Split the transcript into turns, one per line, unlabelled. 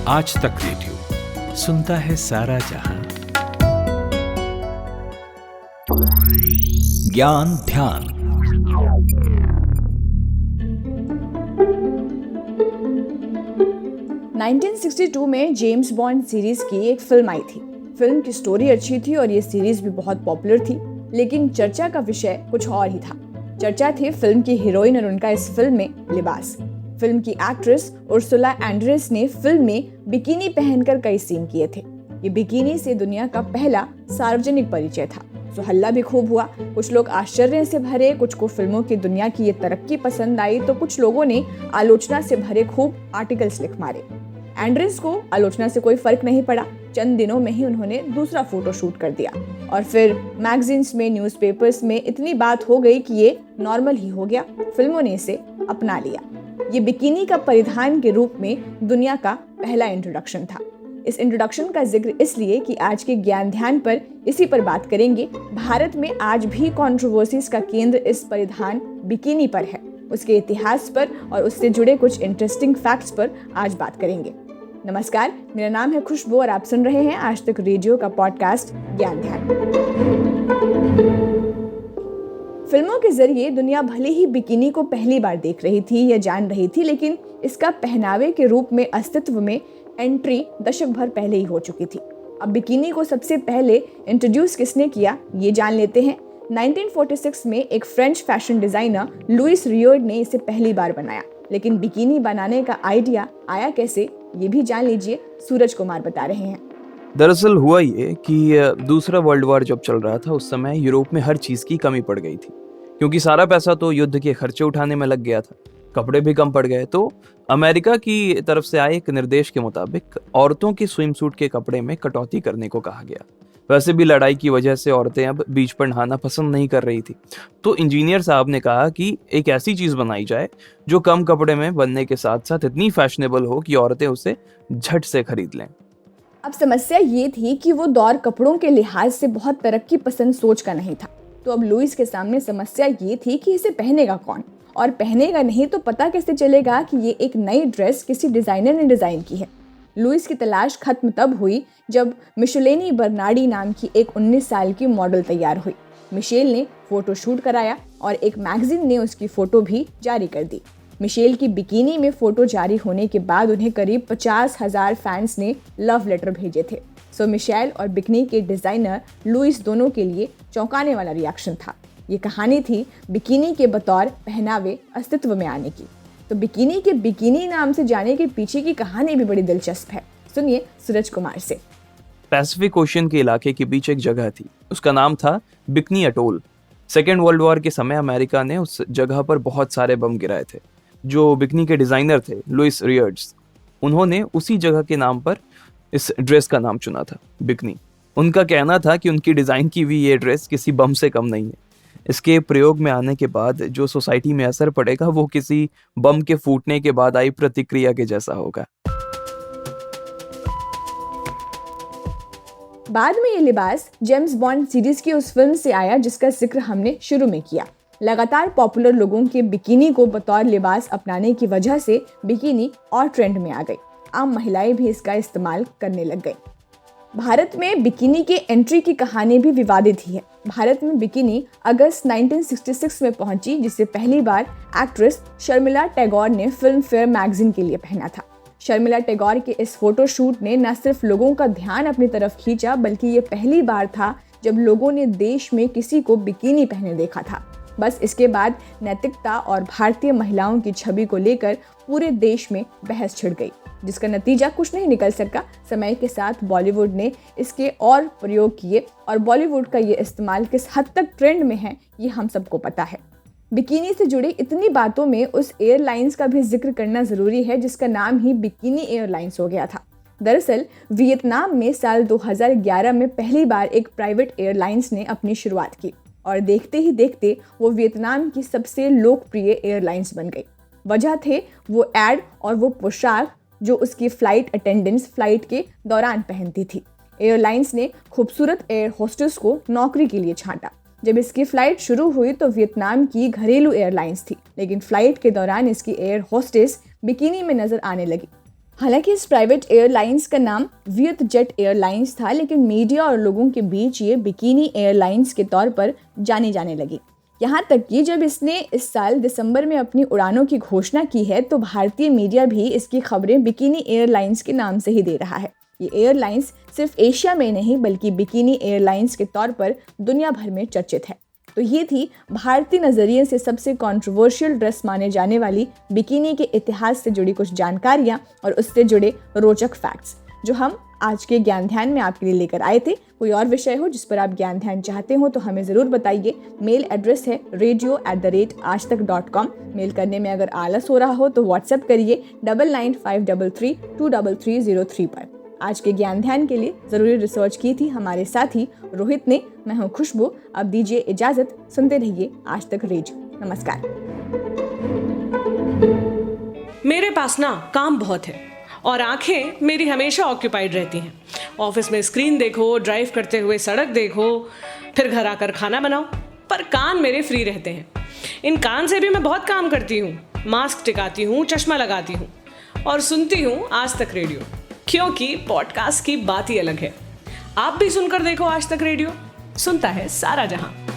आज तक रेडियो सुनता है सारा जहां। ज्ञान ध्यान।
(1962) में जेम्स बॉन्ड सीरीज की एक फिल्म आई थी। फिल्म की स्टोरी अच्छी थी और ये सीरीज भी बहुत पॉपुलर थी, लेकिन चर्चा का विषय कुछ और ही था। चर्चा थी फिल्म की हीरोइन और उनका इस फिल्म में लिबास। फिल्म की एक्ट्रेस उर्सुला एंड्रेस ने फिल्म में बिकिनी पहनकर कई सीन किए थे। ये बिकिनी से दुनिया का पहला सार्वजनिक परिचय था। तो हल्ला भी खूब हुआ। कुछ लोग आश्चर्य से भरे, कुछ को फिल्मों की दुनिया की ये तरक्की पसंद आई, तो कुछ लोगों ने आलोचना से भरे खूब आर्टिकल्स लिख मारे। एंड्रेस को आलोचना से कोई फर्क नहीं पड़ा। चंद दिनों में ही उन्होंने दूसरा फोटो शूट कर दिया और फिर मैगजीन्स में, न्यूज़पेपर्स में इतनी बात हो गई कि ये नॉर्मल ही हो गया। फिल्मों ने इसे अपना लिया। ये बिकिनी का परिधान के रूप में दुनिया का पहला इंट्रोडक्शन था। इस इंट्रोडक्शन का जिक्र इसलिए कि आज के ज्ञान ध्यान पर इसी पर बात करेंगे। भारत में आज भी कंट्रोवर्सीज का केंद्र इस परिधान बिकिनी पर है। उसके इतिहास पर और उससे जुड़े कुछ इंटरेस्टिंग फैक्ट्स पर आज बात करेंगे। नमस्कार, मेरा नाम है खुशबू और आप सुन रहे हैं आज तक रेडियो का पॉडकास्ट ज्ञान ध्यान। फिल्मों के जरिए दुनिया भले ही बिकिनी को पहली बार देख रही थी या जान रही थी, लेकिन इसका पहनावे के रूप में अस्तित्व में एंट्री दशक भर पहले ही हो चुकी थी। अब बिकिनी को सबसे पहले इंट्रोड्यूस किसने किया, ये जान लेते हैं। 1946 में एक फ्रेंच फैशन डिजाइनर लुइस रियोर्ड ने इसे पहली बार बनाया, लेकिन बिकिनी बनाने का आइडिया आया कैसे, ये भी जान लीजिए। सूरज कुमार बता रहे हैं।
दरअसल हुआ ये कि दूसरा वर्ल्ड वॉर जब चल रहा था, उस समय यूरोप में हर चीज़ की कमी पड़ गई थी, क्योंकि सारा पैसा तो युद्ध के खर्चे उठाने में लग गया था। कपड़े भी कम पड़ गए, तो अमेरिका की तरफ से आए एक निर्देश के मुताबिक औरतों के स्विम सूट के कपड़े में कटौती करने को कहा गया। वैसे भी लड़ाई की वजह से औरतें अब बीच पर नहाना पसंद नहीं कर रही थी, तो इंजीनियर साहब ने कहा कि एक ऐसी चीज़ बनाई जाए जो कम कपड़े में बनने के साथ साथ इतनी फैशनेबल हो कि औरतें उसे झट से खरीद लें।
अब समस्या ये थी कि वो दौर कपड़ों के लिहाज से बहुत तरक्की पसंद सोच का नहीं था। तो अब लुइस के सामने समस्या ये थी कि इसे पहनेगा कौन, और पहनेगा नहीं तो पता कैसे चलेगा कि ये एक नई ड्रेस किसी डिज़ाइनर ने डिज़ाइन की है। लुइस की तलाश खत्म तब हुई जब मिशेलेनी बर्नार्डी नाम की एक 19 साल की मॉडल तैयार हुई। मिशेल ने फोटो शूट कराया और एक मैगजीन ने उसकी फ़ोटो भी जारी कर दी। मिशेल की बिकिनी में फ़ोटो जारी होने के बाद उन्हें करीब 50,000 फैंस ने लव लेटर भेजे थे। सो मिशेल और बिकिनी के डिज़ाइनर लुइस दोनों के लिए चौंकाने वाला रिएक्शन था। ये कहानी थी बिकिनी के बतौर पहनावे अस्तित्व में आने की। तो बिकिनी के बिकिनी नाम से जाने के पीछे की कहानी भी बड़ी दिलचस्प है। सुनिए सूरज कुमार से।
पैसिफिक ओशन के इलाके के बीच एक जगह थी, उसका नाम था bikini atoll. Second world war के समय अमेरिका ने उस जगह पर बहुत सारे बम गिराए थे। जो बिकनी के डिज़ाइनर थे लुइस रियर्ड्स, उन्होंने उसी जगह के नाम पर इस ड्रेस का नाम चुना था, बिकनी। उनका कहना था कि उनकी डिज़ाइन की हुई ये ड्रेस किसी बम से कम नहीं है। इसके प्रयोग में आने के बाद जो सोसाइटी में असर पड़ेगा वो किसी बम के फूटने के बाद आई प्रतिक्रिया के जैसा होगा।
बाद में ये लिबास जेम्स बॉन्ड सीरीज की उस फिल्म से आया जिसका जिक्र हमने शुरू में किया। लगातार पॉपुलर लोगों के बिकिनी को बतौर लिबास अपनाने की वजह से बिकिनी और ट्रेंड में आ गई। आम महिलाएं भी इसका इस्तेमाल करने लग गई। भारत में बिकिनी के एंट्री की कहानी भी विवादित ही है। भारत में बिकिनी अगस्त 1966 में पहुंची, जिसे पहली बार एक्ट्रेस शर्मिला टैगोर ने फिल्म फेयर मैगजीन के लिए पहना था। शर्मिला टैगोर के इस फोटो शूट ने न सिर्फ लोगों का ध्यान अपनी तरफ खींचा, बल्कि ये पहली बार था जब लोगों ने देश में किसी को बिकिनी पहने देखा था। बस इसके बाद नैतिकता और भारतीय महिलाओं की छवि को लेकर पूरे देश में बहस छिड़ गई, जिसका नतीजा कुछ नहीं निकल सका। समय के साथ बॉलीवुड ने इसके और प्रयोग किए और बॉलीवुड का ये इस्तेमाल किस हद तक ट्रेंड में है ये हम सबको पता है। बिकिनी से जुड़ी इतनी बातों में उस एयरलाइंस का भी जिक्र करना ज़रूरी है जिसका नाम ही बिकिनी एयरलाइंस हो गया था। दरअसल वियतनाम में साल 2011 में पहली बार एक प्राइवेट एयरलाइंस ने अपनी शुरुआत की और देखते ही देखते वो वियतनाम की सबसे लोकप्रिय एयरलाइंस बन गई। वजह थे वो एड और वो पोशाक जो उसकी फ्लाइट अटेंडेंट्स फ्लाइट के दौरान पहनती थी। एयरलाइंस ने खूबसूरत एयर होस्टेस को नौकरी के लिए छांटा। जब इसकी फ्लाइट शुरू हुई तो वियतनाम की घरेलू एयरलाइंस थी, लेकिन फ्लाइट के दौरान इसकी एयर होस्टेस बिकिनी में नजर आने लगी। हालांकि इस प्राइवेट एयरलाइंस का नाम वियत जेट एयरलाइंस था, लेकिन मीडिया और लोगों के बीच ये बिकिनी एयरलाइंस के तौर पर जानी जाने लगी। यहाँ तक कि जब इसने इस साल दिसंबर में अपनी उड़ानों की घोषणा की है तो भारतीय मीडिया भी इसकी खबरें बिकिनी एयरलाइंस के नाम से ही दे रहा है। ये एयरलाइंस सिर्फ एशिया में नहीं बल्कि बिकिनी एयरलाइंस के तौर पर दुनिया भर में चर्चित है। तो ये थी भारतीय नज़रिए से सबसे कंट्रोवर्शियल ड्रेस माने जाने वाली बिकिनी के इतिहास से जुड़ी कुछ जानकारियाँ और उससे जुड़े रोचक फैक्ट्स जो हम आज के ज्ञान ध्यान में आपके लिए लेकर आए थे। कोई और विषय हो जिस पर आप ज्ञान ध्यान चाहते हो तो हमें ज़रूर बताइए। मेल एड्रेस है radio@aajtak.com। मेल करने में अगर आलस हो रहा हो तो व्हाट्सएप करिए 9953332303 पर। आज के ज्ञान ध्यान के लिए ज़रूरी रिसर्च की थी हमारे साथी रोहित ने। मैं हूँ खुशबू। अब दीजिए इजाज़त, सुनते रहिए आज तक रेडियो। नमस्कार।
मेरे पास ना काम बहुत है और आंखें मेरी हमेशा ऑक्यूपाइड रहती हैं। ऑफिस में स्क्रीन देखो, ड्राइव करते हुए सड़क देखो, फिर घर आकर खाना बनाओ, पर कान मेरे फ्री रहते हैं। इन कान से भी मैं बहुत काम करती हूँ। मास्क टिकाती हूँ, चश्मा लगाती हूँ और सुनती हूँ आज तक रेडियो, क्योंकि पॉडकास्ट की बात ही अलग है। आप भी सुनकर देखो आज तक रेडियो, सुनता है सारा जहां।